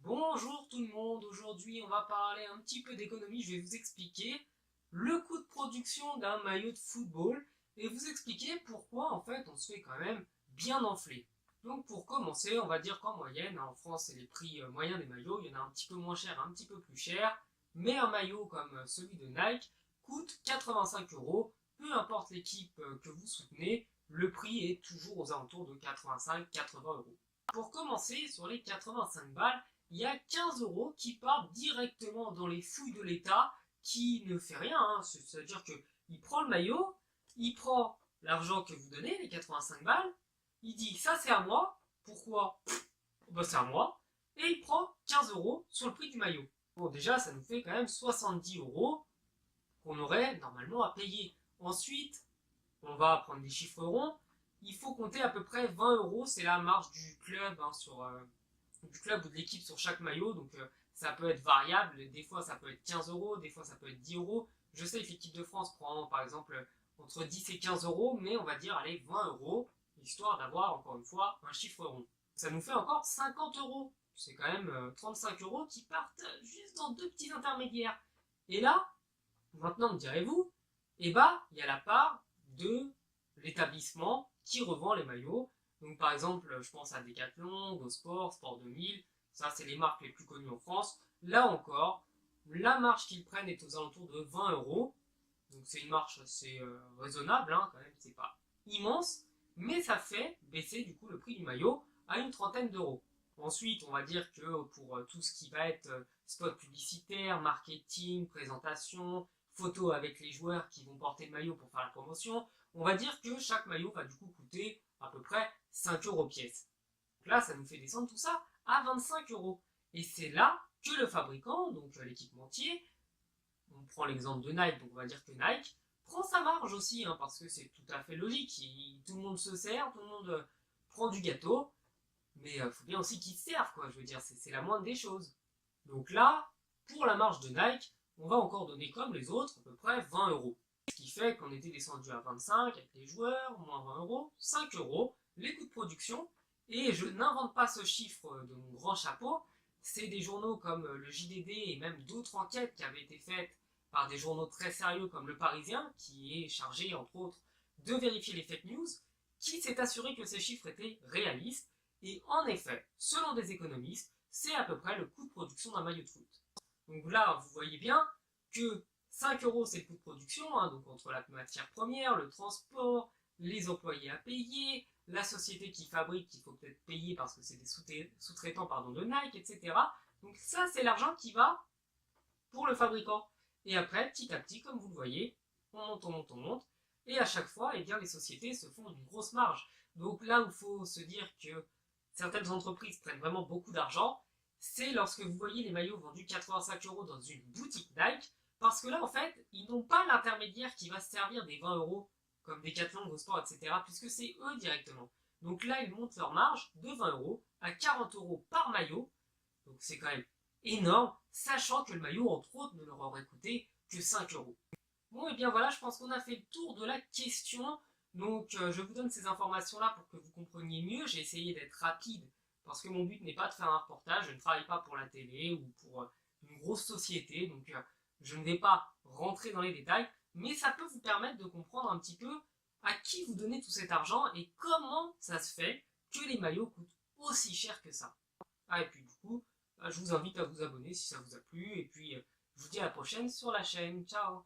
Bonjour tout le monde, aujourd'hui on va parler un petit peu d'économie, je vais vous expliquer le coût de production d'un maillot de football et vous expliquer pourquoi en fait on se fait quand même bien enfler. Donc pour commencer, on va dire qu'en moyenne, en France c'est les prix moyens des maillots, il y en a un petit peu moins cher, un petit peu plus cher, mais un maillot comme celui de Nike coûte 85 euros, peu importe l'équipe que vous soutenez, le prix est toujours aux alentours de 85-80 euros. Pour commencer, sur les 85 balles, il y a 15 euros qui partent directement dans les fouilles de l'État qui ne fait rien. C'est-à-dire qu'il prend le maillot, il prend l'argent que vous donnez, les 85 balles, il dit ça c'est à moi. Pourquoi? Ben, c'est à moi. Et il prend 15 euros sur le prix du maillot. Bon, déjà, ça nous fait quand même 70 euros qu'on aurait normalement à payer. Ensuite, on va prendre des chiffres ronds. Il faut compter à peu près 20 euros, c'est la marge du club du club ou de l'équipe sur chaque maillot. Donc ça peut être variable. Des fois ça peut être 15 euros, des fois ça peut être 10 euros. Je sais que l'équipe de France prend par exemple entre 10 et 15 euros, mais on va dire allez 20 euros, histoire d'avoir encore une fois un chiffre rond. Ça nous fait encore 50 euros. C'est quand même 35 euros qui partent juste dans deux petits intermédiaires. Et là, maintenant me direz-vous, eh bah, il y a la part de l'établissement qui revend les maillots. Donc par exemple, je pense à Decathlon, Go Sport, Sport 2000, ça c'est les marques les plus connues en France. Là encore, la marge qu'ils prennent est aux alentours de 20 euros. Donc c'est une marge assez raisonnable, hein, quand même, c'est pas immense, mais ça fait baisser du coup le prix du maillot à une trentaine d'euros. Ensuite, on va dire que pour tout ce qui va être spot publicitaire, marketing, présentation, photos avec les joueurs qui vont porter le maillot pour faire la promotion, on va dire que chaque maillot va du coup coûter à peu près 5 euros pièce. Donc là, ça nous fait descendre tout ça à 25 euros. Et c'est là que le fabricant, donc l'équipementier, on prend l'exemple de Nike, donc on va dire que Nike prend sa marge aussi, hein, parce que c'est tout à fait logique. Tout le monde se sert, tout le monde prend du gâteau, mais il faut bien aussi qu'ils se servent, quoi. Je veux dire, c'est la moindre des choses. Donc là, pour la marge de Nike, on va encore donner comme les autres à peu près 20 euros. Ce qui fait qu'on était descendu à 25 avec les joueurs, moins 20 euros, 5 euros, les coûts de production. Et je n'invente pas ce chiffre de mon grand chapeau, c'est des journaux comme le JDD et même d'autres enquêtes qui avaient été faites par des journaux très sérieux comme Le Parisien, qui est chargé entre autres de vérifier les fake news, qui s'est assuré que ces chiffres étaient réalistes. Et en effet, selon des économistes, c'est à peu près le coût de production d'un maillot de foot. Donc là, vous voyez bien que 5 euros c'est le coût de production, hein, donc entre la matière première, le transport, les employés à payer, la société qui fabrique qu'il faut peut-être payer parce que c'est des sous-traitants de Nike, etc. Donc ça c'est l'argent qui va pour le fabricant. Et après, petit à petit, comme vous le voyez, on monte, on monte, on monte, et à chaque fois, eh bien, les sociétés se font une grosse marge. Donc là où il faut se dire que certaines entreprises prennent vraiment beaucoup d'argent, c'est lorsque vous voyez les maillots vendus 85 euros dans une boutique Nike, parce que là, en fait, ils n'ont pas l'intermédiaire qui va se servir des 20 euros, comme Decathlon, Go Sport, etc., puisque c'est eux directement. Donc là, ils montent leur marge de 20 euros à 40 euros par maillot, donc c'est quand même énorme, sachant que le maillot, entre autres, ne leur aurait coûté que 5 euros. Bon, et bien voilà, je pense qu'on a fait le tour de la question. Donc, je vous donne ces informations-là pour que vous compreniez mieux. J'ai essayé d'être rapide parce que mon but n'est pas de faire un reportage. Je ne travaille pas pour la télé ou pour une grosse société. Donc, je ne vais pas rentrer dans les détails. Mais ça peut vous permettre de comprendre un petit peu à qui vous donnez tout cet argent et comment ça se fait que les maillots coûtent aussi cher que ça. Ah, et puis du coup, je vous invite à vous abonner si ça vous a plu. Et puis, je vous dis à la prochaine sur la chaîne. Ciao!